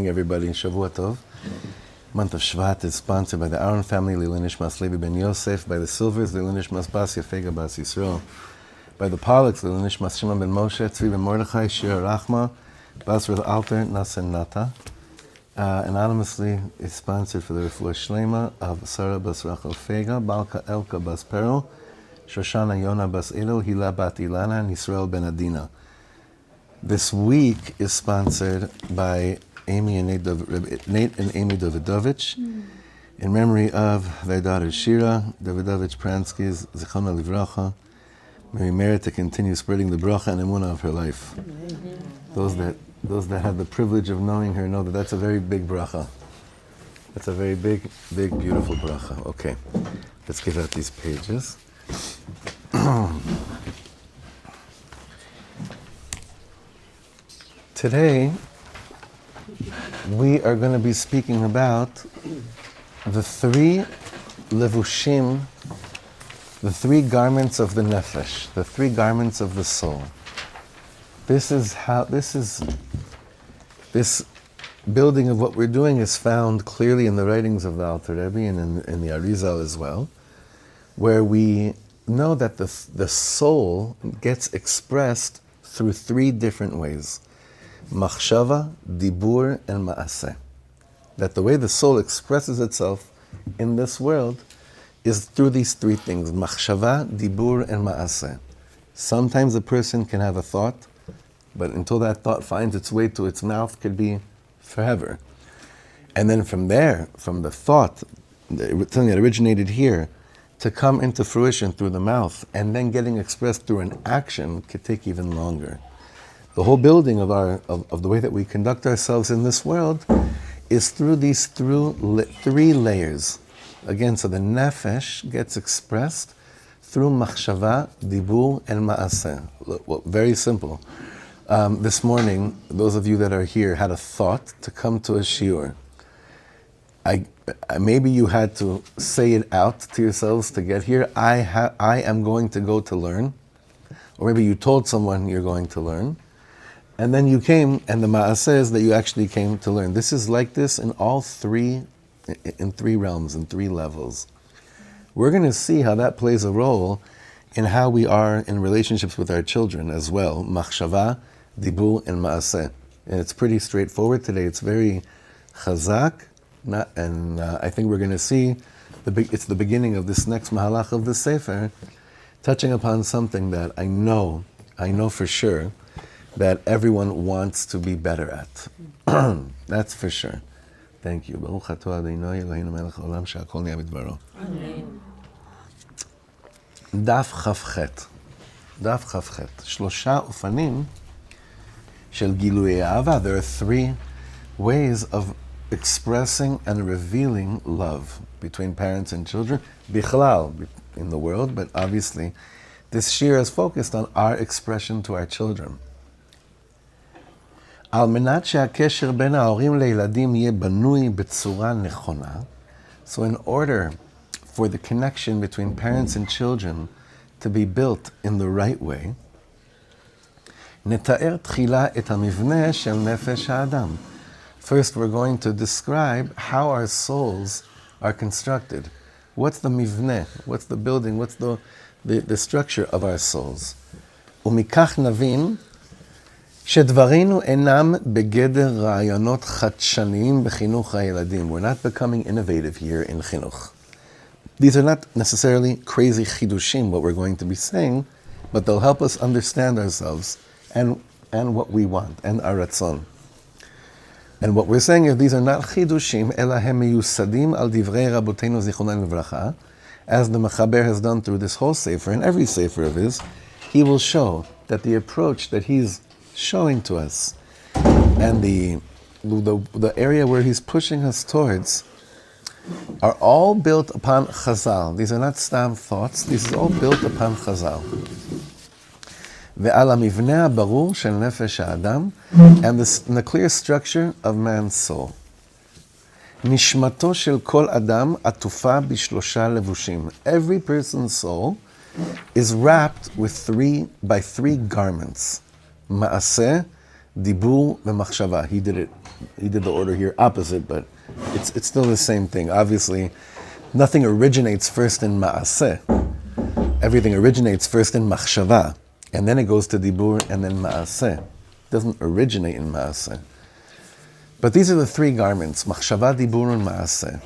morning, everybody. Shavua Tov. Month of Shvat is sponsored by the Aaron family, Lilin Ishmas Levi ben Yosef, by the Silvers, Lilin Ishmas Bas Yafega Bas Yisrael, by the Pollocks, Lilin Ishmas Shimon ben Moshe, Tzvi ben Mordechai, Shira Rachma, Bas Rav Alter, Nasen Nata. Anonymously is sponsored for the Refuah Shlema of Sarah Bas Rachel Fega, Balka Elka Bas Peril, Shoshana Yona Bas Elo, Hila Bat Ilana, and Yisrael ben Adina. This week is sponsored by Nate and Amy Davidovich, in memory of their daughter Shira Davidovich Pransky's Zichrono Livracha. May we merit to continue spreading the bracha and emunah of her life. Those that have the privilege of knowing her know that that's a very big bracha. That's a very big, beautiful bracha. Okay, let's give out these pages. Today, we are going to be speaking about the three levushim, the three garments of the nefesh, the three garments of the soul. This building of what we're doing is found clearly in the writings of the Alter Rebbe and in the Arizal as well, where we know that the soul gets expressed through three different ways. Machshava, dibbur, and maaseh. That the way the soul expresses itself in this world is through these three things, Machshava, dibbur, and maaseh. Sometimes a person can have a thought, but until that thought finds its way to its mouth, could be forever. And then from there, from the thought, something that originated here, to come into fruition through the mouth, and then getting expressed through an action, could take even longer. The whole building of the way that we conduct ourselves in this world is through these three layers. Again, so the nefesh gets expressed through machshava, dibbur, and maaseh. Well, very simple. This morning, those of you that are here had a thought to come to a shiur. Maybe you had to say it out to yourselves to get here. I am going to go to learn. Or maybe you told someone you're going to learn. And then you came, and the ma'aseh is that you actually came to learn. This is like this in three realms, in three levels. We're going to see how that plays a role in how we are in relationships with our children as well. Machshava, dibbur, and ma'aseh. And it's pretty straightforward today. It's very chazak, I think we're going to see it's the beginning of this next mahalach of the sefer, touching upon something that I know for sure, that everyone wants to be better at. That's for sure. Thank you. Baruch atah Adonai Eloheinu melech haolam she'akol nהיה bidbaro. דף כ"ח. שלושה אופנים של גילוי אהבה. There are three ways of expressing and revealing love between parents and children, bichlal, in the world, but obviously this shiur is focused on our expression to our children. על מנת שהקשר בין ההורים לילדים יהיה בנוי בצורה נכונה, so in order for the connection between parents and children to be built in the right way, נתאר תחילה את המבנה של נפש האדם. First, we're going to describe how our souls are constructed. What's the mivneh? What's the building? What's the structure of our souls? ומכך נבין שדברינו אינם בגדר רעיונות חדשניים בחינוך הילדים. We're not becoming innovative here in chinuch. These are not necessarily crazy chidushim, what we're going to be saying, but they'll help us understand ourselves and what we want, and our ratzon. And what we're saying is these are not chidushim, אלא הם מיוסדים על דברי רבותינו זיכרונם לברכה, as the Mechaber has done through this whole sefer, and every sefer of his, he will show that the approach that he's showing to us and the area where he's pushing us towards are all built upon Chazal. These are not stam thoughts, this is all built upon Chazal. ועל המבנה הברור של נפש האדם, and the clear structure of man's soul. נשמתו של כל אדם עטופה בשלושה לבושים. Every person's soul is wrapped by three garments. מעשה, דיבור ומחשבה. He did it he did the order here opposite, but it's still the same thing. Obviously, nothing originates first in ma'aseh. Everything originates first in Machshava, and then it goes to dibbur and then ma'aseh. It doesn't originate in ma'aseh. But these are the three garments, Machshava, dibbur, and ma'aseh.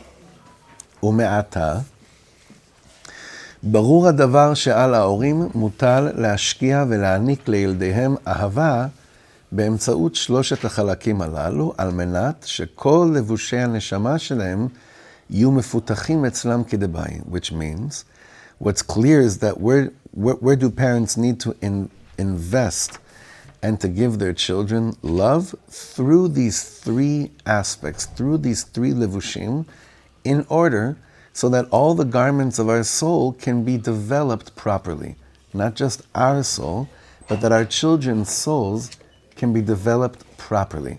Ume'ata, ברור הדבר שעל ההורים מוטל להשקיע ולהעניק לילדיהם אהבה באמצעות שלושת החלקים הללו, על מנת שכל לבושי הנשמה שלהם יהיו מפותחים אצלם כדבעי. Which means, what's clear is that where do parents need to invest and to give their children love through these three aspects, through these three levushim, in order so that all the garments of our soul can be developed properly. Not just our soul, but that our children's souls can be developed properly.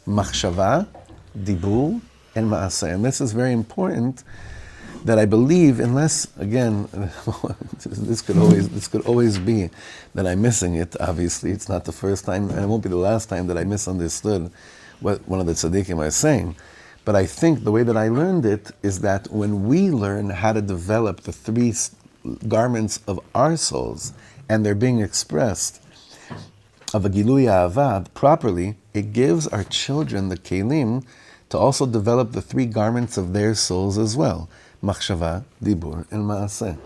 Machshava, dibbur, and ma'aseh. And this is very important, that I believe, unless, again, this could always be that I'm missing it, obviously. It's not the first time, and it won't be the last time that I misunderstood what one of the tzaddikim was saying. But I think the way that I learned it is that when we learn how to develop the three garments of our souls, and they're being expressed of a gilui ahava properly, it gives our children the kelim to also develop the three garments of their souls as well. Machshava, dibbur, and ma'aseh.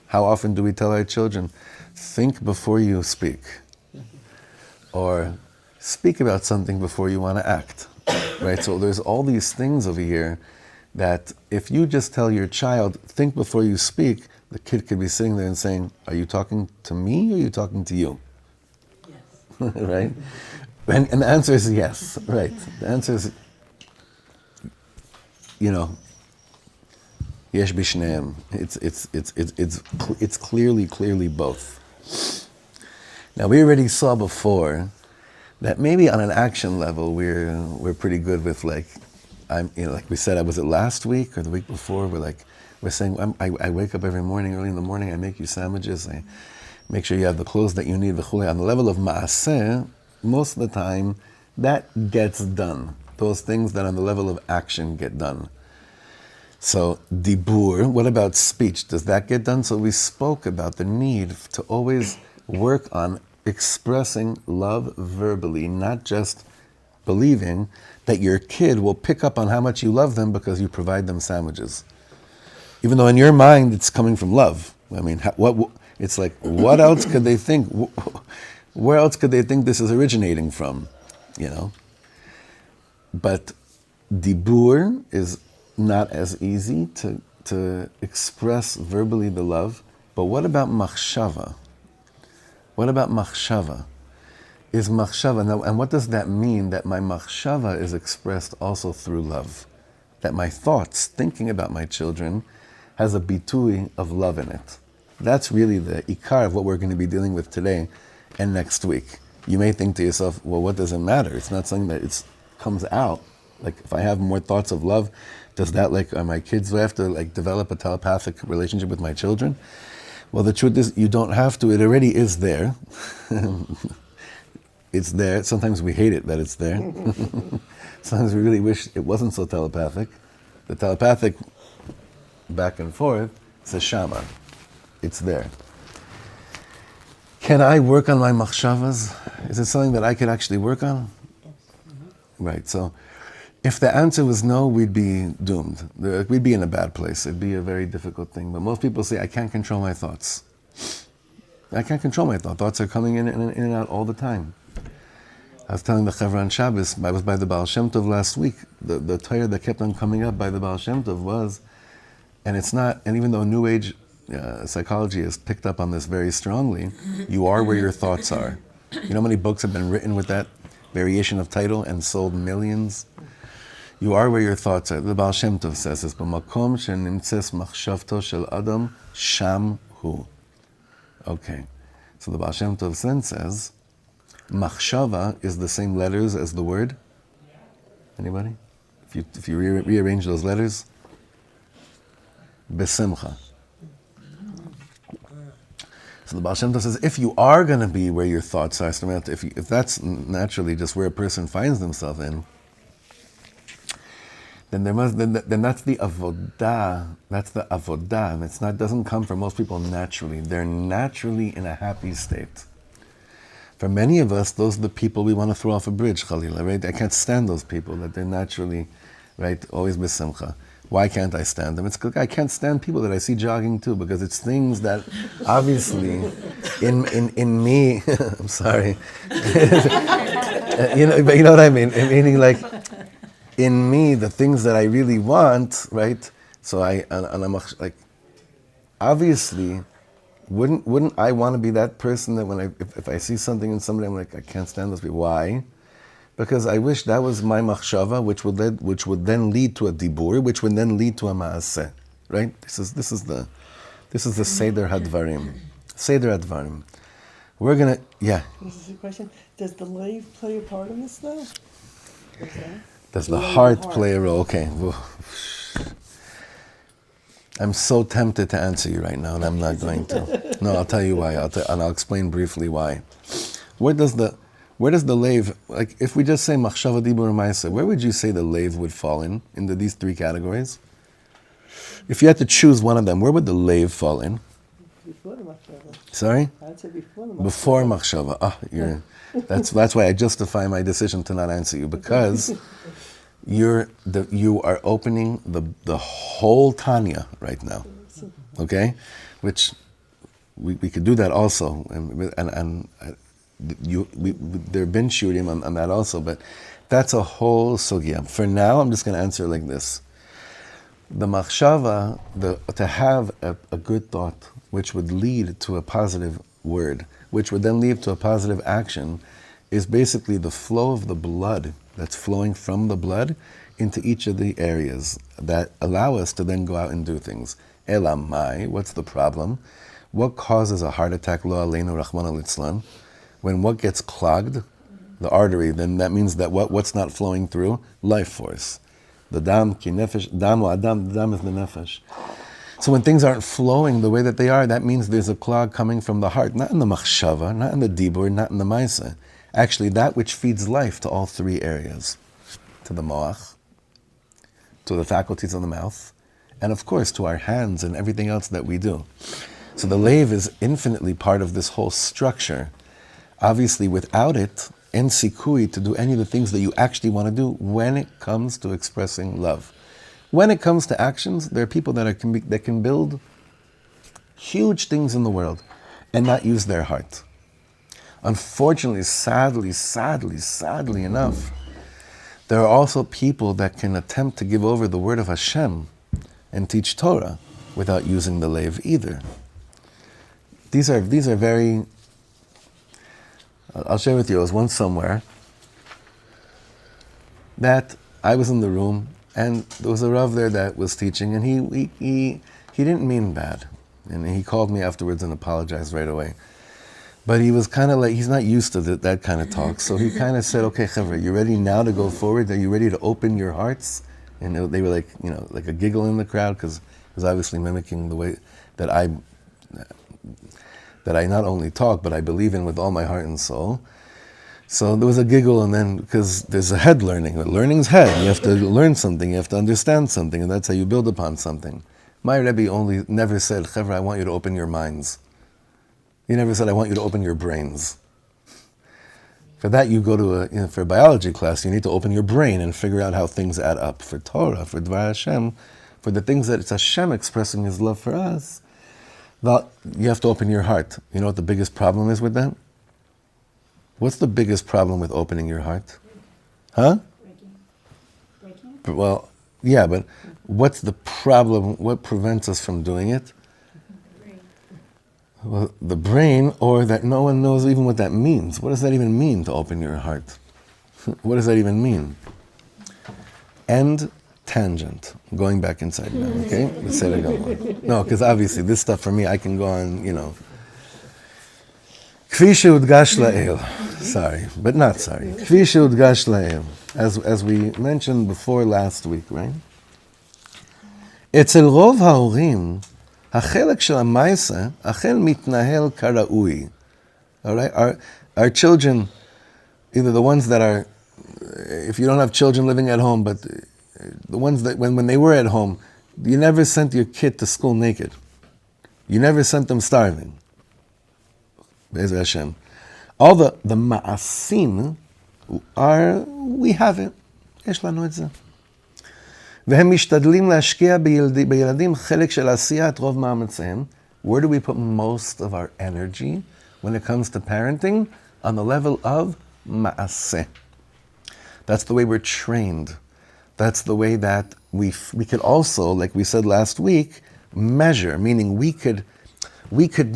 How often do we tell our children, think before you speak? Or speak about something before you want to act. Right? So there's all these things over here that if you just tell your child, think before you speak, the kid could be sitting there and saying, are you talking to me or are you talking to you? Yes. Right? And the answer is yes. Right. The answer is, yesh bishneim. It's clearly both. Now we already saw before that maybe on an action level we're pretty good with, like we said, was it last week or the week before? We're saying I wake up every morning, early in the morning, I make you sandwiches, I make sure you have the clothes that you need. On the level of ma'aseh, most of the time that gets done. Those things that on the level of action get done. So dibbur, what about speech? Does that get done? So we spoke about the need to always work on expressing love verbally, not just believing that your kid will pick up on how much you love them because you provide them sandwiches. Even though in your mind it's coming from love. I mean, it's like, what else could they think? Where else could they think this is originating from? But dibbur is not as easy to express verbally the love. But what about machshava? What about machshava? Is machshava, now, and what does that mean, that my machshava is expressed also through love? That my thoughts, thinking about my children, has a bitui of love in it. That's really the ikar of what we're going to be dealing with today and next week. You may think to yourself, well, what does it matter? It's not something that comes out. Like, if I have more thoughts of love, does that, are my kids, do I have to, develop a telepathic relationship with my children? Well, the truth is, you don't have to. It already is there. It's there. Sometimes we hate it that it's there. Sometimes we really wish it wasn't so telepathic. The telepathic back and forth is a shama. It's there. Can I work on my machshavas? Is it something that I could actually work on? Yes. Mm-hmm. Right. So if the answer was no, we'd be doomed. We'd be in a bad place. It'd be a very difficult thing. But most people say, I can't control my thoughts. I can't control my thoughts. Thoughts are coming in and out all the time. I was telling the Chevron Shabbos, I was by the Baal Shem Tov last week. The Torah that kept on coming up by the Baal Shem Tov was, and it's not, and even though New Age psychology has picked up on this very strongly, you are where your thoughts are. You know how many books have been written with that variation of title and sold millions? You are where your thoughts are. The Baal Shem Tov says this, "B'makom shenimtzes machshavto shel adam sham hu." Okay, so the Baal Shem Tov then says, Machshava is the same letters as the word. Anybody? If you rearrange those letters, besimcha. So the Baal Shem Tov says, if you are going to be where your thoughts are, if that's naturally just where a person finds themselves in, then that's the avodah. That's the avodah. And it doesn't come for most people naturally. They're naturally in a happy state. For many of us, those are the people we want to throw off a bridge, Khalila, right? I can't stand those people, that they're naturally, right, always b'simcha. Why can't I stand them? It's because I can't stand people that I see jogging too, because it's things that obviously in me, I'm sorry, but you know what I mean? Meaning like, in me, the things that I really want, right? So I'm like, obviously, wouldn't I want to be that person that if I see something in somebody, I'm like, I can't stand those people. Why? Because I wish that was my Machshava, which would then lead to a dibbur, which would then lead to a maaseh, right? This is the Seder Hadvarim. Seder Hadvarim. We're gonna, yeah. This is a question. Does the lave play a part in this though? Okay. Does the heart play a role? Okay. I'm so tempted to answer you right now, and I'm not going to. No, I'll tell you why, and I'll explain briefly why. Where does the lave, like if we just say Machshava, dibbur, ma'aseh, where would you say the lave would fall into these three categories? If you had to choose one of them, where would the lave fall in? Before the Machshava. Sorry? I'd say before the Machshava. Before Machshava. That's why I justify my decision to not answer you, because you are opening the whole Tanya right now, okay? Which we could do that also, and there have been shurim on that also, but that's a whole sugya. For now, I'm just going to answer it like this: the machshava, to have a good thought, which would lead to a positive word, which would then lead to a positive action, is basically the flow of the blood that's flowing from the blood into each of the areas that allow us to then go out and do things. Elamai, what's the problem? What causes a heart attack, lo aleinu rachmana litzlan? When what gets clogged, the artery, then that means that what's not flowing through? Life force. The dam, ki nefesh, dam adam, the dam is the nefesh. So when things aren't flowing the way that they are, that means there's a clog coming from the heart, not in the machshava, not in the dibbur, not in the ma'aseh. Actually, that which feeds life to all three areas, to the moach, to the faculties of the mouth, and of course to our hands and everything else that we do. So the lave is infinitely part of this whole structure. Obviously, without it, en sikui to do any of the things that you actually want to do when it comes to expressing love. When it comes to actions, there are people that can build huge things in the world and not use their heart. Unfortunately, sadly enough, there are also people that can attempt to give over the word of Hashem and teach Torah without using the lave either. These are very. I'll share with you. I was once somewhere that I was in the room, and there was a Rav there that was teaching, and he didn't mean bad, and he called me afterwards and apologized right away. But he was kind of like, he's not used to that kind of talk, so he kind of said, "Okay, Chavra, you ready now to go forward? Are you ready to open your hearts?" And they were like, like a giggle in the crowd, because it was obviously mimicking the way that I not only talk, but I believe in with all my heart and soul. So there was a giggle, and then, because there's a head learning. Learning's head. You have to learn something, you have to understand something, and that's how you build upon something. My Rebbe never said, Chavra, I want you to open your minds. He never said, I want you to open your brains. For that, you go to for a biology class, you need to open your brain and figure out how things add up. For Torah, for Dvar Hashem, for the things that it's Hashem expressing His love for us, well, you have to open your heart. You know what the biggest problem is with that? What's the biggest problem with opening your heart? Huh? Breaking? Well, yeah, but what's the problem? What prevents us from doing it? Well, the brain, or that no one knows even what that means. What does that even mean, to open your heart? What does that even mean? End tangent. Going back inside now, okay? Let's say that again. No, because obviously this stuff for me, I can go on, Kfi she'udgash la'el. Sorry, but not sorry. Kfi she'udgash la'el. As we mentioned before last week, right? אצל רוב ההורים, החלק של המעשה אכן מתנהל כראוי. All right? Our children, either the ones that are, if you don't have children living at home, but the ones that when they were at home, you never sent your kid to school naked. You never sent them starving. Be'ezer Hashem. All the ma'asim are, we have it. יש לנו את זה. והם משתדלים להשקיע בילדים חלק של עשיית רוב מאמציהם. Where do we put most of our energy when it comes to parenting? On the level of ma'aseh. That's the way we're trained. That's the way that we could also, like we said last week, measure, meaning we could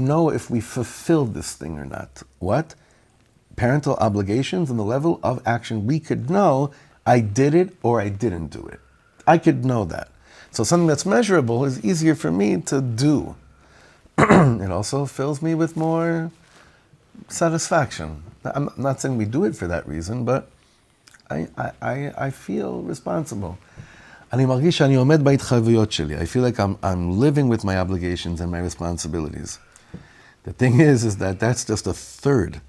know if we fulfilled this thing or not. What? Parental obligations on the level of action. We could know I did it or I didn't do it. I could know that. So something that's measurable is easier for me to do. It also fills me with more satisfaction. I'm not saying we do it for that reason, but I feel responsible. I feel like I'm living with my obligations and my responsibilities. The thing is that that's just a third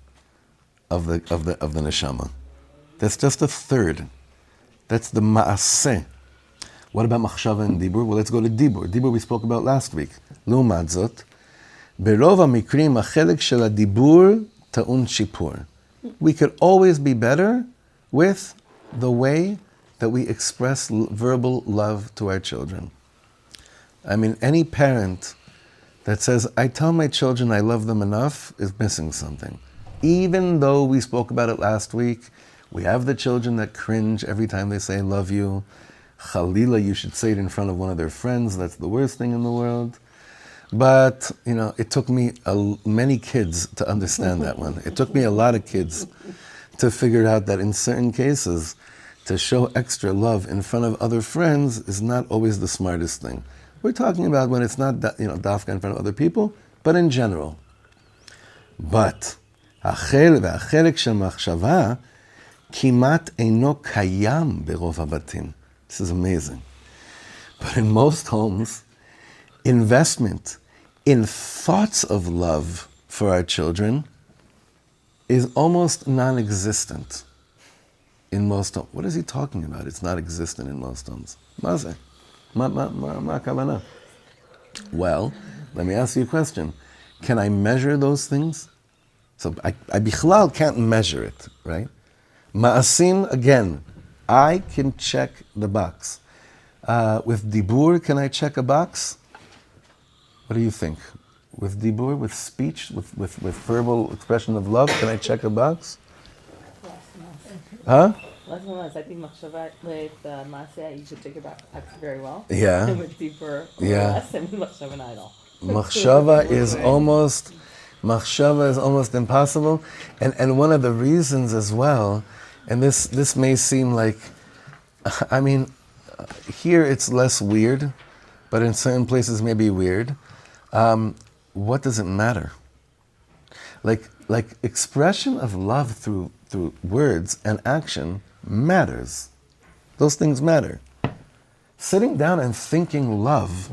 of the neshama. That's just a third. That's the ma'aseh. What about machshava and dibbur? Well, let's go to dibbur. Dibbur we spoke about last week. L'umat zot, ברוב המקרים החלק של הדיבור טעון שיפור. We could always be better with the way that we express verbal love to our children. I mean, any parent that says, I tell my children I love them enough is missing something. Even though we spoke about it last week, we have the children that cringe every time they say, I love you. Chalila, you should say it in front of one of their friends. That's the worst thing in the world. But, it took me many kids to understand that one. It took me a lot of kids to figure out that in certain cases, to show extra love in front of other friends is not always the smartest thing. We're talking about when it's not, dafka in front of other people, but in general. But, החלק של מחשבה כמעט אינו קיים ברוב הבתים. This is amazing. But in most homes, investment in thoughts of love for our children is almost non-existent in most homes. What is he talking about? It's not existent in most homes. Ma kavana? Well, let me ask you a question. Can I measure those things? So I bichlal can't measure it, right? Ma'asim, again, I can check the box. With dibbur, can I check a box? What do you think? With dibbur, with speech, with verbal expression of love, can I check a box? Huh? Less and less. I think Machshava with Maaseh, you should check your box very well. Yeah. And with dibbur, less, and with Machshava an idol. Machshava is almost impossible. And one of the reasons as well, and this may seem like, here it's less weird, but in certain places may be weird. What does it matter? Like expression of love through words and action matters. Those things matter. Sitting down and thinking love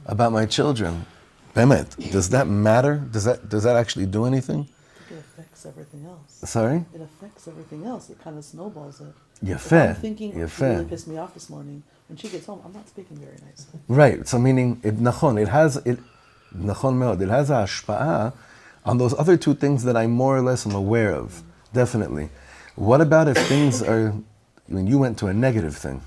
about my children, Bemet, does that matter? Does that actually do anything? It affects everything else. Sorry? It affects everything else. It kind of snowballs it. If Yafeh. I'm thinking, she really pissed me off this morning. When she gets home, I'm not speaking very nicely. Right. So meaning, it has a hashpa'ah on those other two things that I more or less am aware of. Definitely. What about if things are, you went to a negative thing?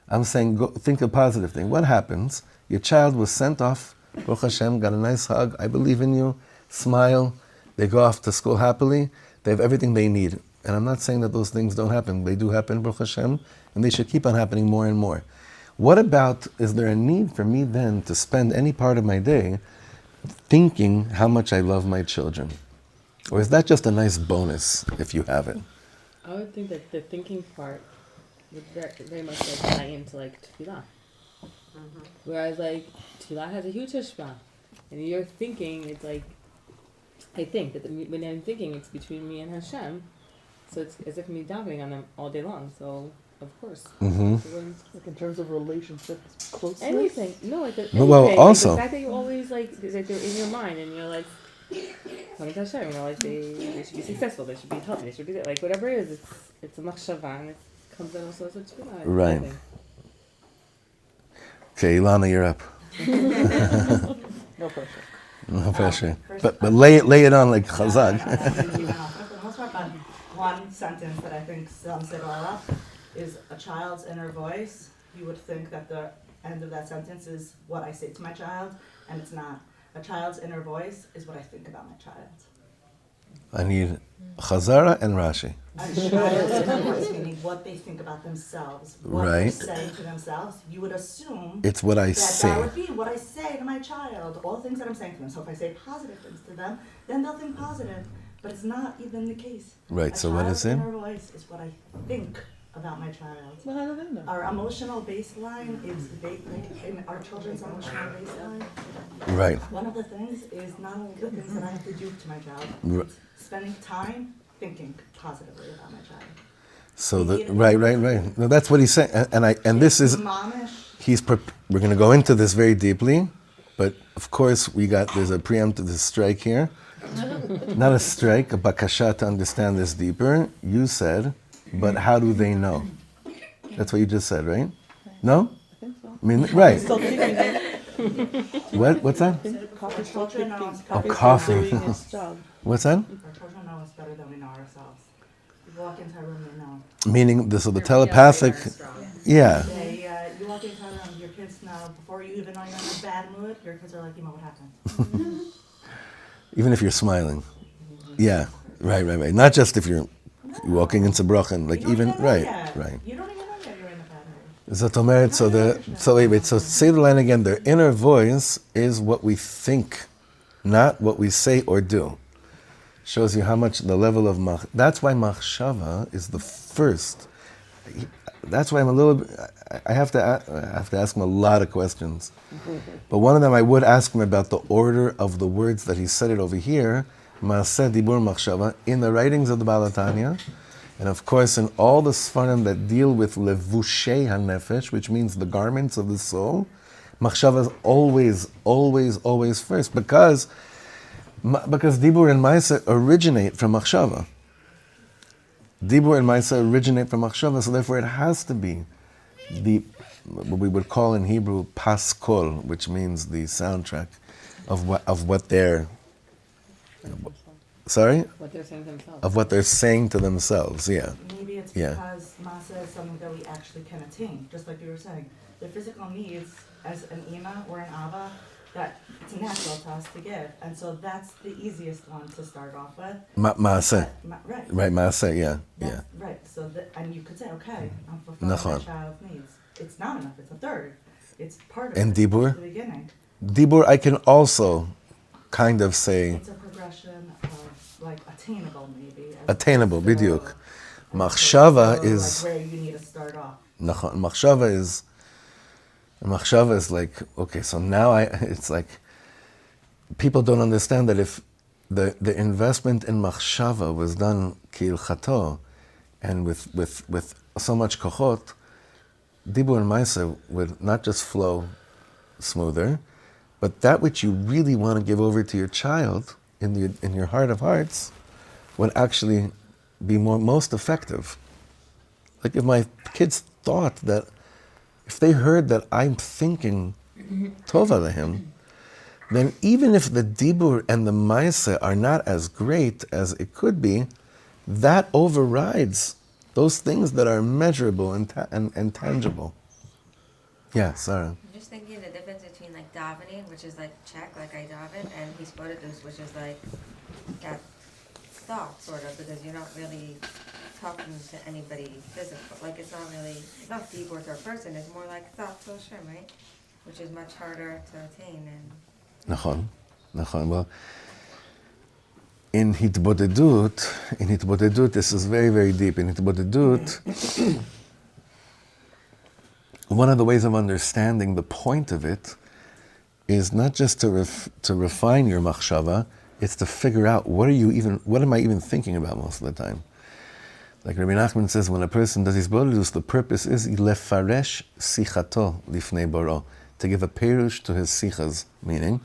I'm saying, go think a positive thing. What happens? Your child was sent off, Baruch Hashem, got a nice hug, I believe in you, smile, they go off to school happily, they have everything they need. And I'm not saying that those things don't happen. They do happen, Baruch Hashem, and they should keep on happening more and more. What about, is there a need for me then to spend any part of my day thinking how much I love my children? Or is that just a nice bonus if you have it? I would think that the thinking part would very much tie into tefillah. Mm-hmm. Whereas tefillah has a huge hashpah. And you're thinking, it's I think that when I'm thinking, it's between me and Hashem. So it's as if me davening on them all day long. So of course. Mm-hmm. In terms of relationships, closeness. Anything. No, anything. Well, also. The fact that you always that they're in your mind and you're coming to Hashem, they should be successful, they should be healthy, they should be whatever it is, it's a machshava and it comes out also as a tefillah. Right. Okay, Ilana, you're up. No pressure. No pressure. But lay it on like chazak. For the most part, but one sentence that I think sums it all up is a child's inner voice. You would think that the end of that sentence is what I say to my child, and it's not. A child's inner voice is what I think about my child. I need Chazara and Rashi. A child's inner voice, meaning what they think about themselves, what they're Right. saying to themselves. You would assume It's what I that say. that would be what I say to my child, all the things that I'm saying to them. So if I say positive things to them, then they'll think positive. But it's not even the case. Right, A so what is child's it? inner voice is what I think about my child. Well, how do they know? Our emotional baseline is in our children's emotional baseline. Right. One of the things is not only the things that I have to do to my child, R- it's spending time thinking positively about my child. So right. No, that's what he's saying, and this is Momish. We're going to go into this very deeply, but of course there's a preemptive strike here, not a strike, a bakasha to understand this deeper. You said, but how do they know? That's what you just said, right? No? I think so. I mean, right? Still thinking. What's that? Coffee's still Children thinking. know- Coffee's coffee. still doing its job. What's that? Our children know us better than we know ourselves. You walk into a room, they know. Meaning the telepathic. Yeah. You walk into a room, your kids know, before you even know you're in a bad mood, your kids are like, what happened? Even if you're smiling. Yeah. Right. Not just if you're walking into bracha, like You don't even even know right. yet. Right. You don't even know yet you're in a bad mood. Zot omeret, so say the line again. Their inner voice is what we think, not what we say or do. Shows you how much the level of that's why Machshava is the first. That's why I'm a little bit, I have to ask him a lot of questions. But one of them I would ask him about the order of the words that he said it over here, Maaseh, Dibbur, Machshava, in the writings of the Baal HaTanya, and of course in all the Sfarim that deal with Levushei HaNefesh, which means the garments of the soul. Machshava is always first, because Dibbur and Maaseh originate from Machshava. Dibbur and Maaseh originate from Machshava, so therefore it has to be what we would call in Hebrew paskol, which means the soundtrack of what they're. Sorry? What they're saying to themselves. Of what they're saying to themselves, yeah. Maybe it's Yeah. because Masa is something that we actually can attain, just like you were saying. The physical needs as an Ima or an Abba, that it's natural to us to give. And so that's the easiest one to start off with. Maaseh. Right. Right, Maaseh, yeah. Right. So and you could say, okay, I'm fulfilling Nachon. my child's needs. It's not enough, it's a third. It's part of And it. Dibbur? At the beginning. Dibbur, I can also kind of say It's a progression of like attainable maybe. as attainable, opposed to, bidyuk. Machshava like is where you need to start off. Nachon. Machshava is like, okay, so now it's like, people don't understand that if the investment in Machshava was done kilchato, and with so much kochot, Dibbur and Maaseh would not just flow smoother, but that which you really want to give over to your child in your heart of hearts would actually be most effective. Like if my kids thought that, if they heard that I'm thinking tova lehem, then even if the Dibbur and the Maaseh are not as great as it could be, that overrides those things that are measurable and tangible. Yeah, Sarah. I'm just thinking the difference between like davening, which is like check, like I daven, and hisbodedus, which is like that thought sort of, because you're not really talking to anybody physical. Like it's not deep or to a person. It's more like thought to Hashem, right? Which is much harder to attain. And Nachon. Well, in hitbodedut, this is very, very deep. In hitbodedut, one of the ways of understanding the point of it is not just to refine your machshava, it's to figure out what am I even thinking about most of the time. Like Rabbi Nachman says, when a person does his bodedus, the purpose is lefaresh sichato lifnei boro, to give a perush to his sichas, meaning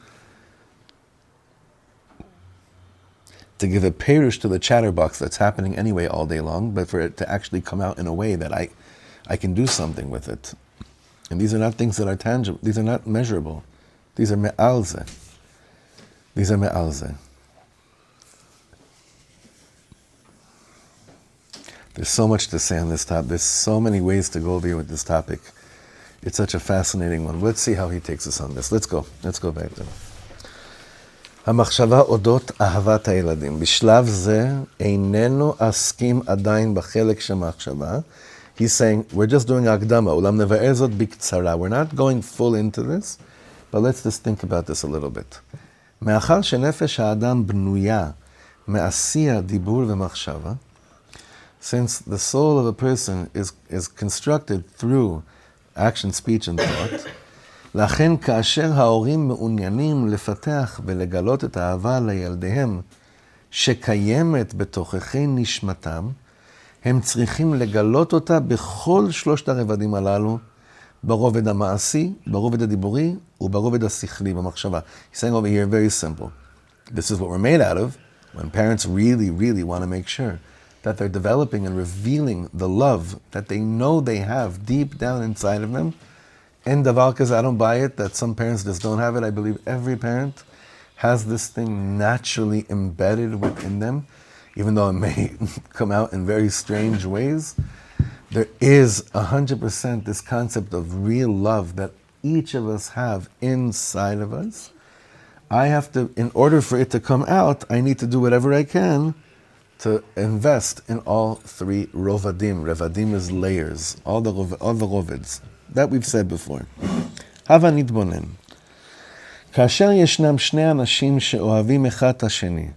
to give a perush to the chatterbox that's happening anyway all day long, but for it to actually come out in a way that I can do something with it. And these are not things that are tangible. These are not measurable. These are me'al zeh. These are me'al zeh. There's so much to say on this topic. There's so many ways to go over here with this topic. It's such a fascinating one. Let's see how he takes us on this. Let's go back then. המחשבה אודות אהבת הילדים. בשלב זה איננו עסקים עדיין בחלק של המחשבה. He's saying, we're just doing הקדמה. אולם נבאר זאת בקצרה. We're not going full into this, but let's just think about this a little bit. מאחר שנפש האדם בנויה מעשייה, דיבור ומחשבה, since the soul of a person is constructed through action, speech and thought, לכן כאשר ההורים מעוניינים לפתח ולגלות את האהבה לילדיהם שקיימת בתוככי נשמתם, הם צריכים לגלות אותה בכל שלושת הרבדים הללו, ברובד המעשי, ברובד הדיבורי וברובד השכלי במחשבה. He's saying over here very simple. This is what we're made out of when parents really, really want to make sure that they're developing and revealing the love that they know they have deep down inside of them. And davar kazeh, I don't buy it that some parents just don't have it. I believe every parent has this thing naturally embedded within them, even though it may come out in very strange ways. There is 100% this concept of real love that each of us have inside of us. I have to, in order for it to come out, I need to do whatever I can to invest in all three rovadim. Revadim is layers, all the rovads. That we've said before. הבה נתבונן. כאשר ישנם שני אנשים שאוהבים אחד את השני,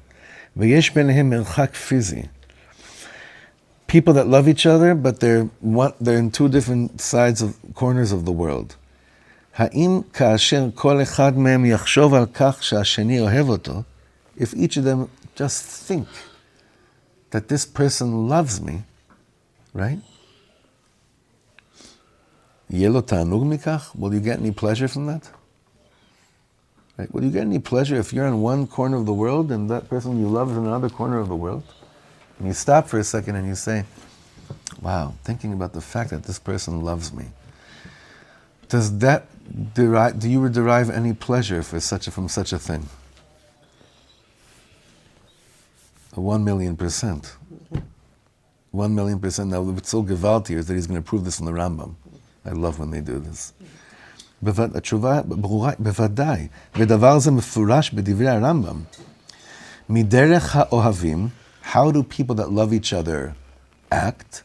ויש ביניהם מרחק פיזי, people that love each other, but they're in two different corners of the world. האם כאשר כל אחד מהם יחשוב על כך שהשני אוהב אותו, if each of them just think that this person loves me, right? יהיה לו תענוג מכך? Will you get any pleasure from that? Right? Will you get any pleasure if you're in one corner of the world and that person you love is in another corner of the world? And you stop for a second and you say, wow, thinking about the fact that this person loves me. Does that do you derive any pleasure from such a thing? 1,000,000%. 1,000,000%. Now, what's so gewaltig is that he's going to prove this in the Rambam. I love when they do this. התשובה ברורה, בוודאי, ודבר זה מפורש בדברי הרמב"ם. מדרך האוהבים, how do people that love each other act,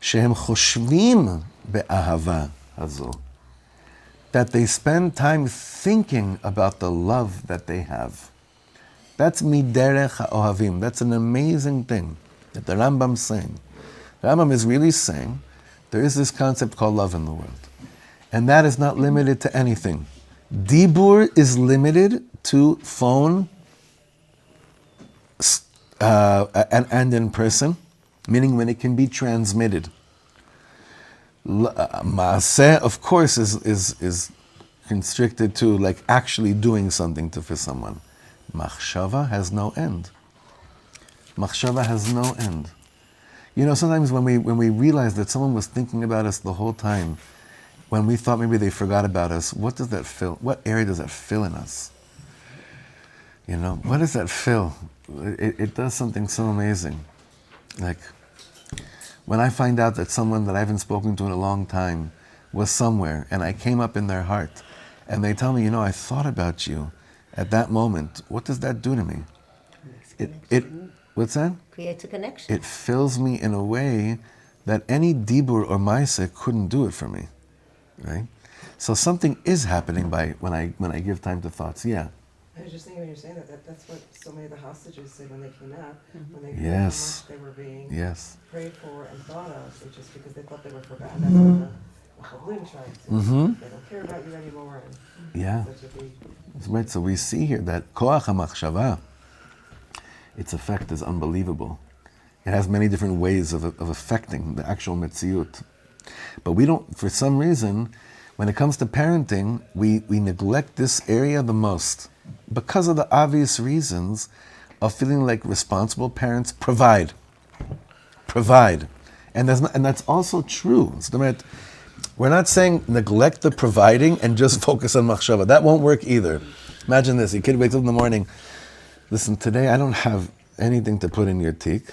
שהם חושבים באהבה הזו, that they spend time thinking about the love that they have. That's miderech ha'ohavim. That's an amazing thing that the Rambam's saying. The Rambam is really saying there is this concept called love in the world. And that is not limited to anything. Dibbur is limited to phone and in person, meaning when it can be transmitted. Maaseh, of course, is constricted to like actually doing something for someone. Machshava has no end. Machshava has no end. You know, sometimes when we realize that someone was thinking about us the whole time, when we thought maybe they forgot about us, what does that fill? What area does that fill in us? You know, what does that fill? It does something so amazing. Like, when I find out that someone that I haven't spoken to in a long time was somewhere and I came up in their heart and they tell me, you know, I thought about you at that moment, what does that do to me? What's that? Creates a connection. It fills me in a way that any dibbur or ma'aseh couldn't do it for me, right? So something is happening when I give time to thoughts. Yeah. I was just thinking when you're saying that's what so many of the hostages said when they came out, when they Yes. how much they were being Yes. prayed for and thought of, it's just because they thought they were forgotten. That's what the Chablim tried to. Mhm. They don't care about you anymore. And Yeah. such a big, Right, so we see here that koach ha-machshava, its effect is unbelievable. It has many different ways of affecting the actual metziut. But we don't, for some reason, when it comes to parenting, we neglect this area the most because of the obvious reasons of feeling like responsible parents provide. And that's also true. We're not saying neglect the providing and just focus on machshava. That won't work either. Imagine this, your kid wakes up in the morning, listen, today I don't have anything to put in your teak.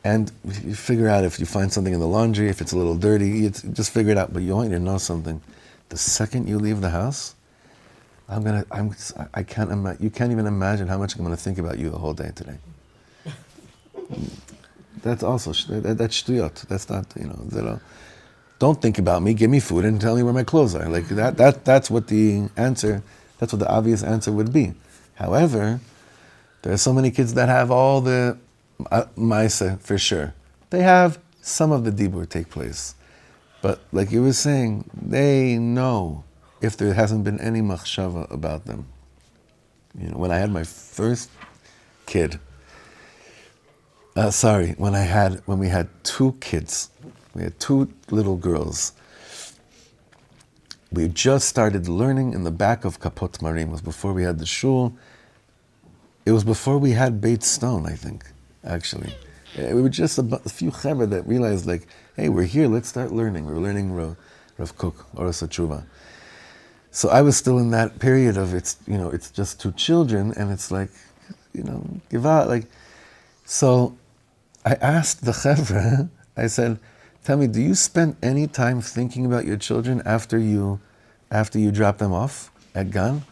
And you figure out if you find something in the laundry, if it's a little dirty, you just figure it out. But you want you to know something. The second you leave the house, you can't even imagine how much I'm going to think about you the whole day today. That's also, that's shtuyot. That's not, don't think about me, give me food and tell me where my clothes are. Like that's what the answer, that's what the obvious answer would be. However, there are so many kids that have all the Maisa for sure. They have some of the dibbur take place. But like you were saying, they know if there hasn't been any machshava about them. When I had my first kid, when we had 2 kids, we had 2 little girls. We just started learning in the back of Kapot Marim. It was before we had the shul. It was before we had Beit Stone, I think, actually. We were just a few chaver that realized, like, hey, we're here, let's start learning. We were learning Rav Kook, Oros HaTshuva. So I was still in that period of it's just 2 children, and it's like, give out, like. So I asked the chevra, I said, tell me, do you spend any time thinking about your children after you drop them off at Gan?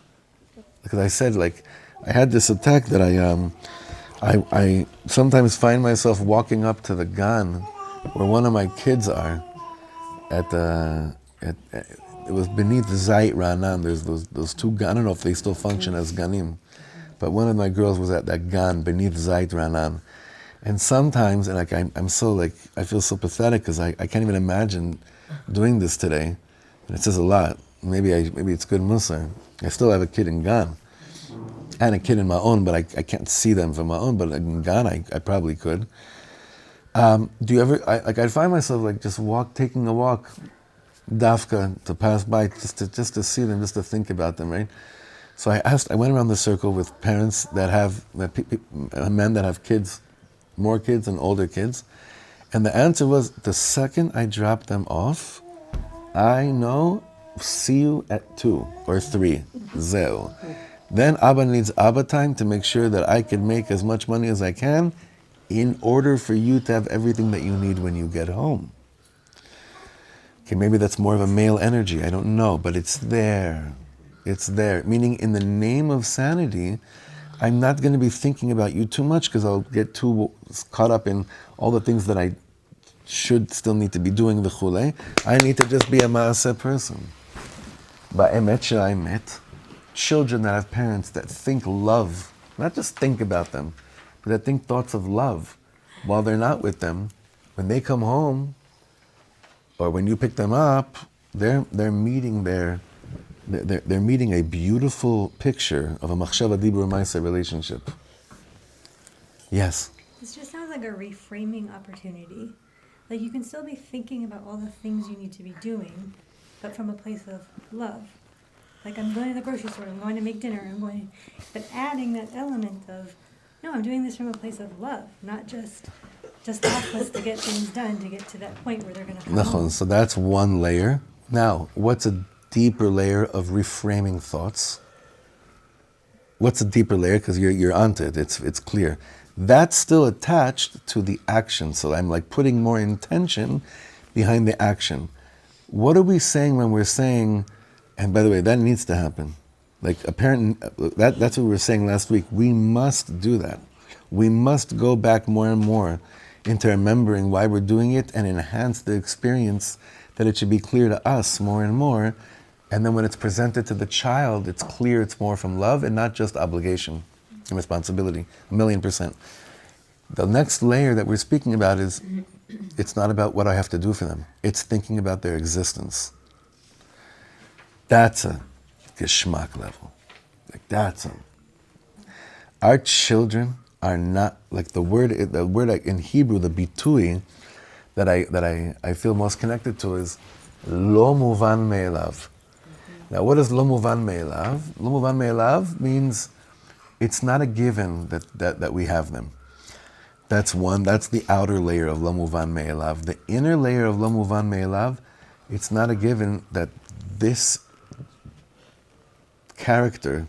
Because I said, like, I had this attack that I sometimes find myself walking up to the Gan where one of my kids are it was beneath Zayit Ranan. There's those 2 Gan, I don't know if they still function as Ganim, but one of my girls was at that Gan beneath Zayit Ranan. And sometimes, and like I'm so like, I feel so pathetic because I can't even imagine doing this today. And it says a lot. Maybe it's good Musar. I still have a kid in Gan and a kid in my own, but I can't see them from my own. But in Gan, I probably could. Do you ever? I'd find myself like just taking a walk, dafka, to pass by, just to see them, just to think about them, right? So I went around the circle with parents that have men that have kids. More kids and older kids. And the answer was, the second I drop them off, I know, see you at 2 or 3, zeo. Then Abba needs Abba time to make sure that I can make as much money as I can in order for you to have everything that you need when you get home. Okay, maybe that's more of a male energy, I don't know, but it's there. It's there. Meaning in the name of sanity, I'm not going to be thinking about you too much because I'll get too caught up in all the things that I should still need to be doing, the chule. I need to just be a maaseh person. Ba'emet she'emet, children that have parents that think love, not just think about them, but that think thoughts of love while they're not with them. When they come home, or when you pick them up, they're meeting they're meeting a beautiful picture of a Machshava dibbur Maisa relationship. Yes? This just sounds like a reframing opportunity. Like you can still be thinking about all the things you need to be doing, but from a place of love. Like I'm going to the grocery store, I'm going to make dinner, but adding that element of, no, I'm doing this from a place of love, not just office to get things done, to get to that point where they're going to come home. So that's one layer. Now, what's a deeper layer of reframing thoughts? What's a deeper layer? Because you're onto it. It's clear. That's still attached to the action. So I'm like putting more intention behind the action. What are we saying when we're saying? And by the way, that needs to happen. Like that's what we were saying last week. We must do that. We must go back more and more into remembering why we're doing it and enhance the experience that it should be clear to us more and more. And then when it's presented to the child, it's clear it's more from love and not just obligation and responsibility, 1,000,000%. The next layer that we're speaking about is, it's not about what I have to do for them. It's thinking about their existence. That's a geschmack level. Our children are not, like the word in Hebrew, the bitui, that I feel most connected to is lo muvan me'elav. Now, what does lo muvan me'elav? Lo muvan me'elav means it's not a given that we have them. That's the outer layer of lo muvan me'elav. The inner layer of lo muvan me'elav, it's not a given that this character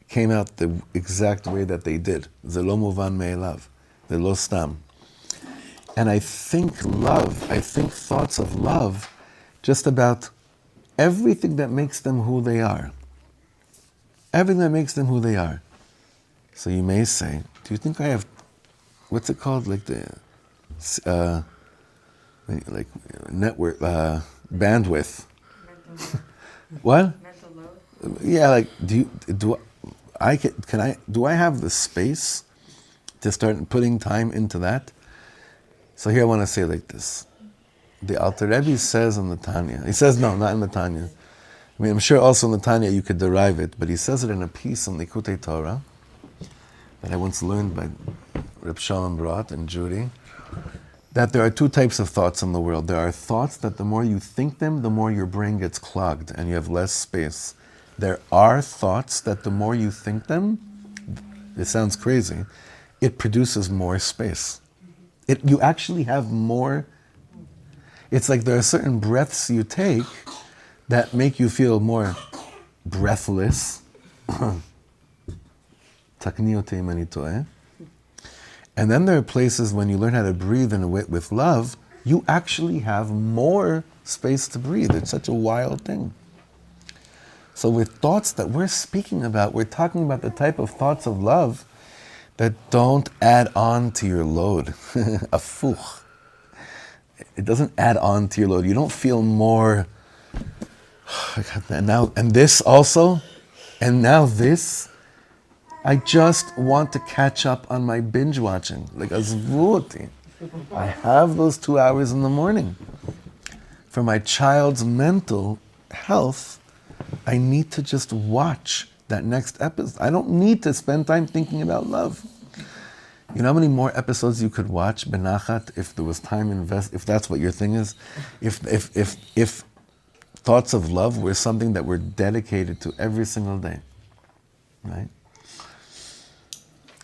came out the exact way that they did. Ze lo muvan me'elav. Ze lo stam. And I think thoughts of love, just about everything that makes them who they are. Everything that makes them who they are. So you may say, do you think I have, what's it called? Like network, bandwidth. What? Mental load. Yeah, like do I have the space to start putting time into that? So here I want to say like this. The Alter Rebbe says in the Tanya, he says no, not in the Tanya. I mean, I'm sure also in the Tanya you could derive it, but he says it in a piece in Likutei Torah that I once learned by Rav Shlomo Katz and Judy, that there are two types of thoughts in the world. There are thoughts that the more you think them, the more your brain gets clogged and you have less space. There are thoughts that the more you think them, it sounds crazy, it produces more space. You actually have more. It's like there are certain breaths you take that make you feel more breathless. Takni otei mani toeh. And then there are places when you learn how to breathe with love, you actually have more space to breathe. It's such a wild thing. So with thoughts that we're speaking about, we're talking about the type of thoughts of love that don't add on to your load. Afuch. It doesn't add on to your load. You don't feel more. And this also, and now this. I just want to catch up on my binge watching. Like azvuti. I have those 2 hours in the morning. For my child's mental health, I need to just watch that next episode. I don't need to spend time thinking about love. You know how many more episodes you could watch benachat if there was time if that's what your thing is? If thoughts of love were something that we're dedicated to every single day, right?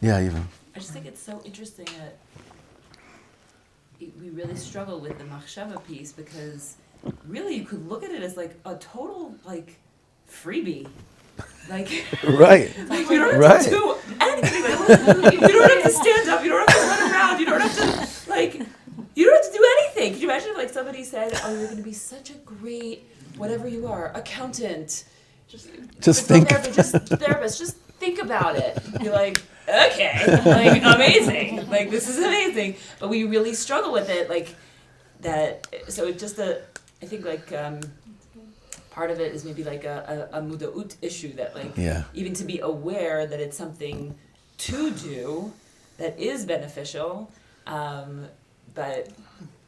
Yeah, even. I just think it's so interesting that we really struggle with the Machshava piece because really you could look at it as like a total like freebie. Like, right. Like you don't right. have to do anything. Like, you don't have to stand up. You don't have to run around. You don't have to do anything. Could you imagine if like somebody said, "Oh, you're going to be such a great whatever you are, accountant, just think, therapist. Just think about it." You're like, okay, like amazing. Like this is amazing. But we really struggle with it, like that. So it's just I think like. Part of it is maybe like a muda'ut issue that like even to be aware that it's something to do that is beneficial, but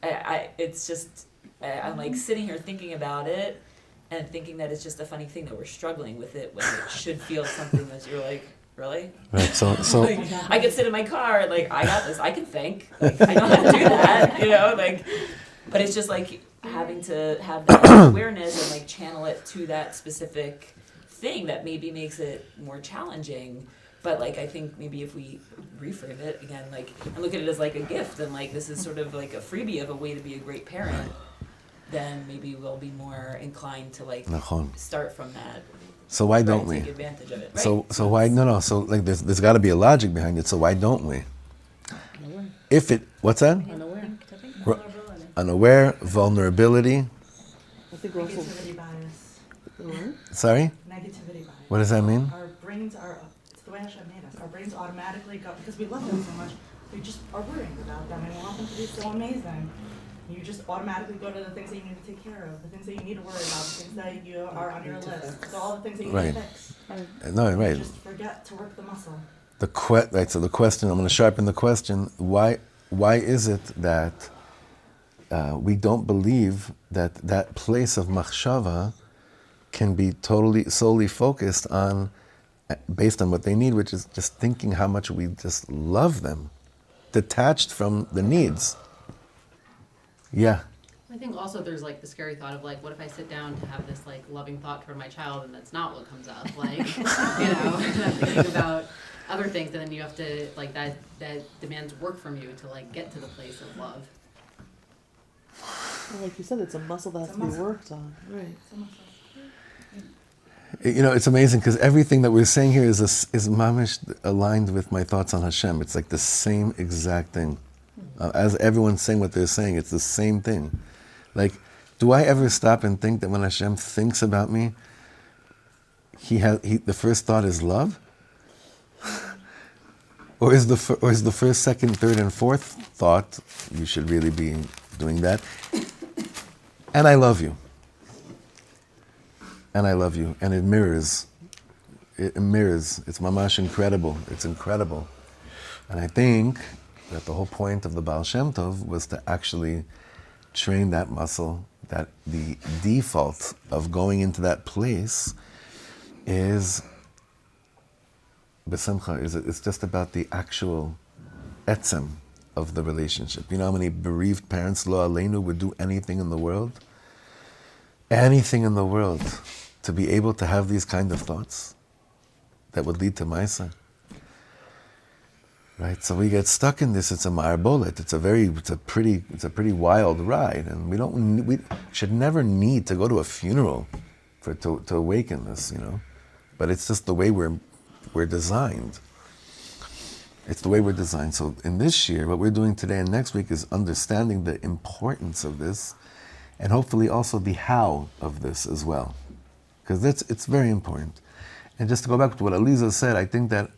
it's just I'm like sitting here thinking about it and thinking that it's just a funny thing that we're struggling with it when it should feel something that you're like, really? Right. So like, I could sit in my car like I got this. I can think. Like I know how to do that. You know, like, but it's just like. Having to have that awareness and like channel it to that specific thing that maybe makes it more challenging. But like I think maybe if we reframe it again, like and look at it as like a gift and like this is sort of like a freebie of a way to be a great parent, then maybe we'll be more inclined to like start from that. So why don't we? Take advantage of it. Right? So why no? So like there's got to be a logic behind it. So why don't we? If it what's that? Unaware, vulnerability. I think we're also. Negativity bias. Sorry? Negativity bias. What does that mean? Our brains are, it's the way Hashem made us. Our brains automatically go, because we love them so much, we just are worrying about them and we want them to be so amazing. You just automatically go to the things that you need to take care of, the things that you need to worry about, the things that you are on your list, so all the things that you need to fix. No, right. You just forget to work the muscle. Right, so the question, I'm going to sharpen the question, why is it that we don't believe that place of machshava can be solely focused on, based on what they need, which is just thinking how much we just love them, detached from the needs. Yeah. I think also there's like the scary thought of like, what if I sit down to have this like loving thought toward my child and that's not what comes up? Like, you know, and I'm thinking about other things and then you have to, like that demands work from you to like get to the place of love. Well, like you said, it's a muscle that has It's to a be muscle. worked on. Right. It's amazing because everything that we're saying here is mamish aligned with my thoughts on Hashem. It's like the same exact thing. As everyone's saying what they're saying, it's the same thing. Like, do I ever stop and think that when Hashem thinks about me, the first thought is love? Or is the first, second, third, and fourth thought, you should really be doing that, and I love you. And I love you. And it mirrors. It's mamash incredible. It's incredible. And I think that the whole point of the Baal Shem Tov was to actually train that muscle, that the default of going into that place is besimcha, it's just about the actual etzem of the relationship. You know how many bereaved parents, lo aleinu, would do anything in the world? Anything in the world to be able to have these kind of thoughts that would lead to Maisa. Right? So we get stuck in this, it's a ma'arbolet, it's a pretty wild ride, and we should never need to go to a funeral to awaken this, But it's just the way we're designed. It's the way we're designed. So in this year, what we're doing today and next week is understanding the importance of this, and hopefully also the how of this as well. Because it's very important. And just to go back to what Aliza said, I think that's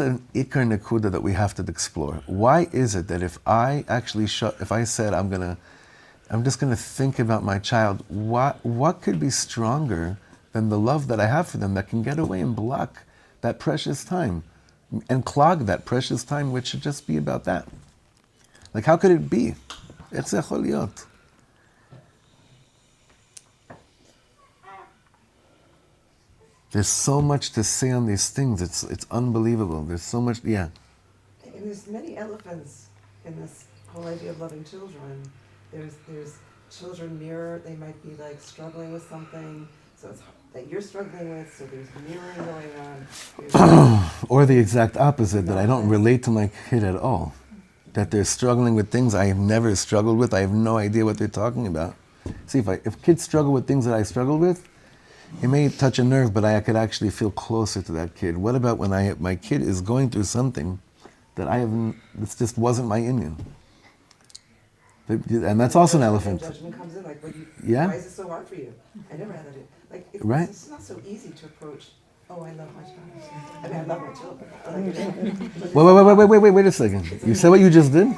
an ikar nekuda that we have to explore. Why is it that if I actually if I said I'm just gonna think about my child, what could be stronger than the love that I have for them that can get away and block that precious time and clog that precious time, which should just be about that? Like, how could it be? It's a choliot. There's so much to say on these things. It's unbelievable. There's so much, yeah. And there's many elephants in this whole idea of loving children. There's children mirror. They might be like struggling with something, so it's that you're struggling with. So there's mirroring going on. Or the exact opposite, that I don't relate to my kid at all. That they're struggling with things I have never struggled with. I have no idea what they're talking about. See, if kids struggle with things that I struggle with, it may touch a nerve, but I could actually feel closer to that kid. What about when my kid is going through something that this just wasn't my Indian? And that's also an elephant. Judgment comes in, like, Yeah? why is it so hard for you? I never had that. Like, Right. it's not so easy to approach. Oh, I love my child. I mean, I love my children. Wait a second. You said what you just did?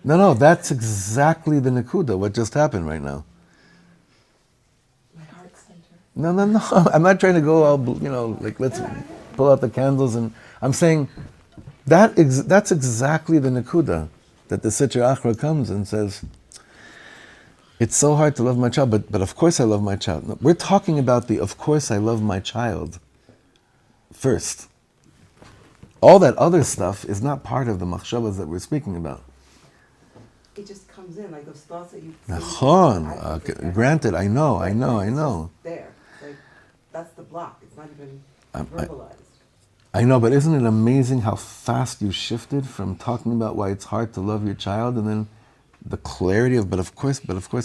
No, that's exactly the Nakuda, what just happened right now. My heart center. No. I'm not trying to go all, like, let's pull out the candles. And I'm saying that's exactly the Nakuda, that the Sitra Achra comes and says, it's so hard to love my child, but of course I love my child. No, we're talking about of course I love my child first. All that other stuff is not part of the Machshavas that we're speaking about. It just comes in, like those thoughts that you... Nachon, granted, I know. There. Like, that's the block. It's not even verbalized. I know, but isn't it amazing how fast you shifted from talking about why it's hard to love your child, and then the clarity of, but of course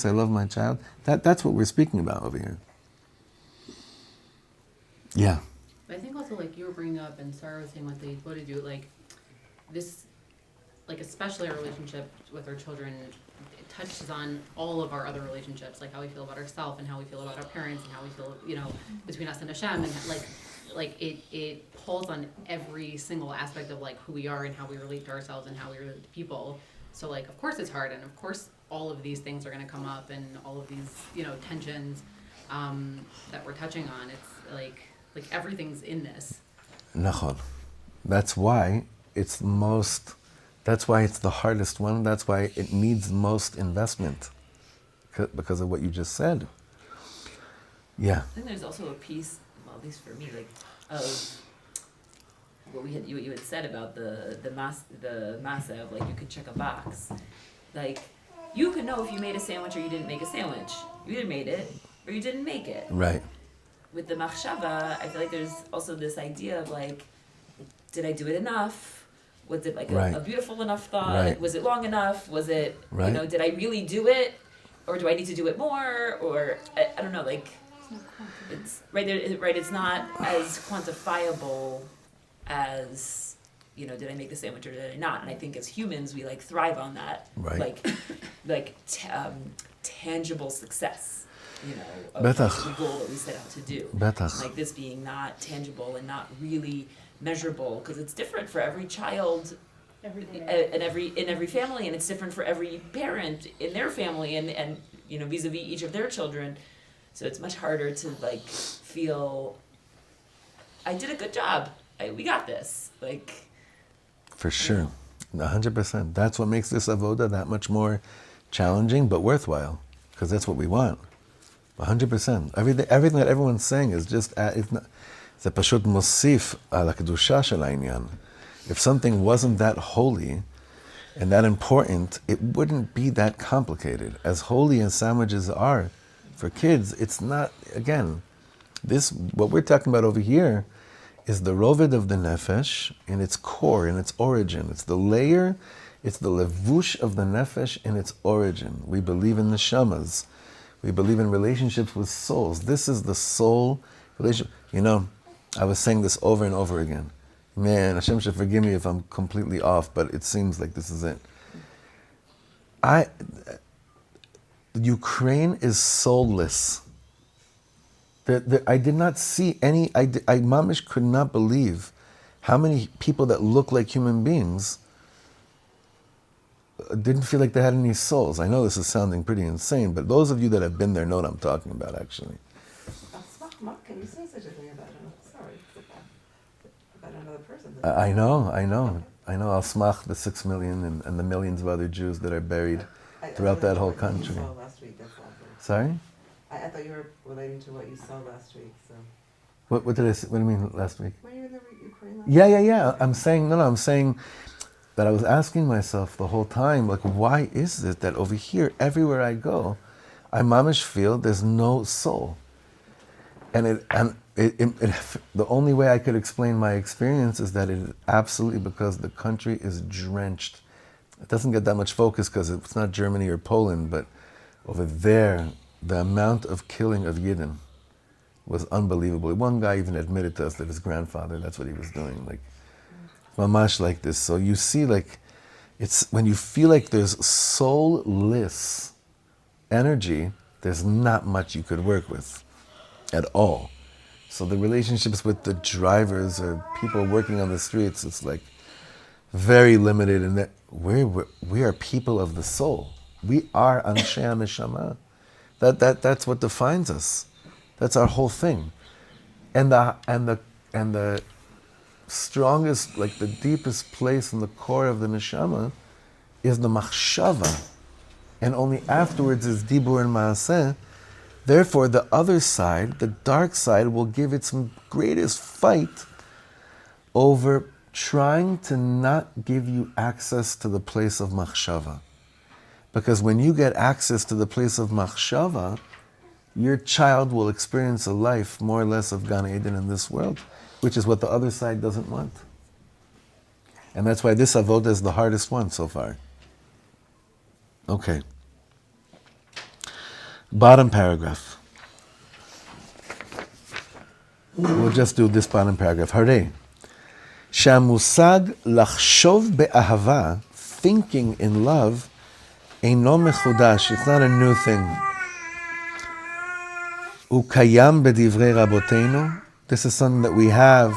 I love my child? That's what we're speaking about over here. Yeah. But I think also, like you were bringing up, and Sarah was saying what they go to do, like this, like especially our relationship with our children, it touches on all of our other relationships, like how we feel about ourselves and how we feel about our parents and how we feel, between us and Hashem, and like it pulls on every single aspect of like who we are and how we relate to ourselves and how we relate to people. So like, of course it's hard, and of course all of these things are going to come up, and all of these, tensions that we're touching on. It's like everything's in this. Nachon. That's why it's the hardest one. That's why it needs most investment, because of what you just said. Yeah. I think there's also a piece, well, at least for me, like of what you had said about the masa of like you could check a box, like you could know if you made a sandwich or you didn't make a sandwich. You either made it or you didn't make it. Right. With the Machshava, I feel like there's also this idea of like, did I do it enough? Was it like Right. a beautiful enough thought? Right. Was it long enough? Was it, Right. did I really do it? Or do I need to do it more? Or, I don't know, like, it's, right, it's not as quantifiable as, did I make the sandwich or did I not? And I think as humans, we like thrive on that, Right. tangible success, of Betach. the goal that we set out to do. Betach. Like this being not tangible and not really measurable, because it's different for every child Every day. in every family, and it's different for every parent in their family, and vis-a-vis each of their children. So it's much harder to like feel I did a good job. We got this. Like, For sure. 100%. That's what makes this avoda that much more challenging, but worthwhile, because that's what we want. 100%. Everything that everyone's saying is just, זה פשוט מוסיף על הקדושה של העניין. If something wasn't that holy and that important, it wouldn't be that complicated. As holy as sandwiches are for kids, it's not, again, what we're talking about over here is the roved of the nefesh in its core, in its origin. It's the layer, it's the levush of the nefesh in its origin. We believe in neshamas. We believe in relationships with souls. This is the soul relationship. I was saying this over and over again. Man, Hashem should forgive me if I'm completely off, but it seems like this is it. Ukraine is soulless. I did not see any, I mamish could not believe how many people that look like human beings didn't feel like they had any souls. I know this is sounding pretty insane, but those of you that have been there know what I'm talking about, actually. Can you say such a thing about another person? I know. I'll smach the 6 million and the millions of other Jews that are buried throughout that whole country. You saw last week, that's lovely. Sorry? I thought you were relating to what you saw last week, so. What did I say? What do you mean last week? Were you in the Ukraine last Yeah. I'm saying that I was asking myself the whole time, like, why is it that over here, everywhere I go, I mamish feel there's no soul? And the only way I could explain my experience is that it is absolutely because the country is drenched. It doesn't get that much focus because it's not Germany or Poland, but over there, the amount of killing of Yidden was unbelievable. One guy even admitted to us that his grandfather, that's what he was doing, like, mamash like this. So you see, like, it's when you feel like there's soulless energy, there's not much you could work with at all. So the relationships with the drivers or people working on the streets, it's like very limited in that we are people of the soul. We are Anshe HaNeshama. That's what defines us. That's our whole thing. And the strongest, like the deepest place in the core of the neshama is the Machshava. And only afterwards is dibbur and maaseh. Therefore, the other side, the dark side, will give its greatest fight over trying to not give you access to the place of Machshava. Because when you get access to the place of Machshava, your child will experience a life more or less of Gan Eden in this world, which is what the other side doesn't want. And that's why this avoda is the hardest one so far. Okay. Bottom paragraph. We'll just do this bottom paragraph. Hare. Shamusag lachshov be'ahava, thinking in love, eino mechudash. It's not a new thing. Ukayam bedivrei raboteinu. This is something that we have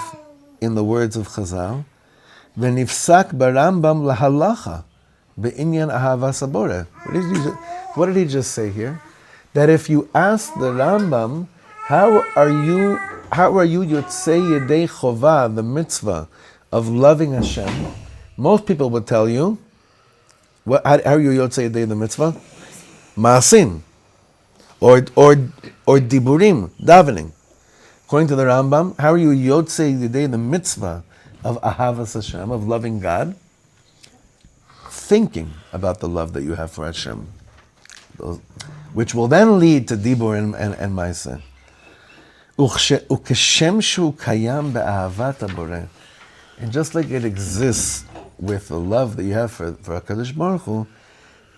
in the words of Chazal. V'nifsak barambam lahalacha be'inyan ahava sabore. What did he just say here? That if you ask the Rambam, how are you yotzei yedei chovah, the mitzvah of loving Hashem? Most people would tell you, how are you yotzei yedei the mitzvah? Maasim, or diburim, davening. According to the Rambam, how are you yotzei yedei the mitzvah of ahavas Hashem, of loving God? Thinking about the love that you have for Hashem. Which will then lead to dibbur and maaseh. Ukeshem shu kayam be'ahavat haboreh. And just like it exists with the love that you have for HaKadosh Baruch Hu,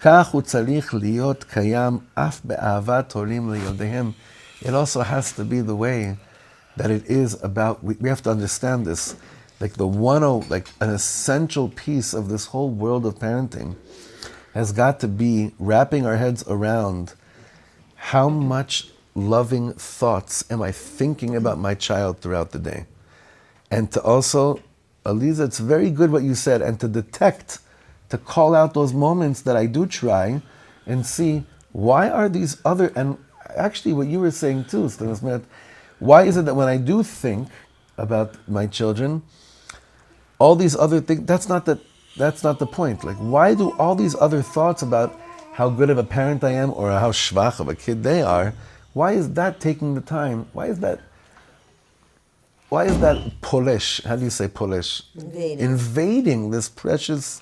כך הוא צריך להיות קיים אף באהבת הורים לילדיהם. It also has to be the way that it is about, we have to understand this, like like an essential piece of this whole world of parenting has got to be wrapping our heads around how much loving thoughts am I thinking about my child throughout the day. And to also, Aliza, it's very good what you said, and to detect, to call out those moments that I do try and see why are these other, and actually what you were saying too, Stanismet, why is it that when I do think about my children, all these other things, that's not the point. Like, why do all these other thoughts about how good of a parent I am or how shvach of a kid they are, why is that taking the time? Why is that polish? How do you say polish? Invading this precious,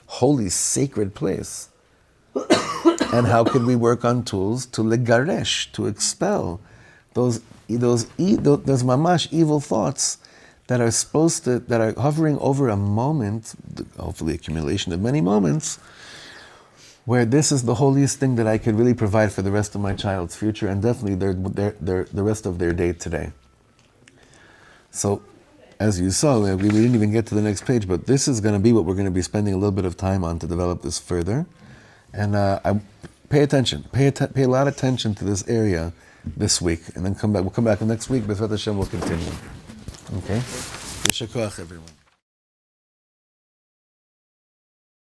holy, sacred place. And how can we work on tools to legaresh, to expel those mamash evil thoughts that are hovering over a moment, hopefully accumulation of many moments, where this is the holiest thing that I could really provide for the rest of my child's future and definitely the rest of their day today. So, as you saw, we didn't even get to the next page, but this is going to be what we're going to be spending a little bit of time on to develop this further. And pay attention, pay a lot of attention to this area this week, and then come back. We'll come back next week, B'ezrat Hashem will continue. Okay? Yeshar koach, everyone.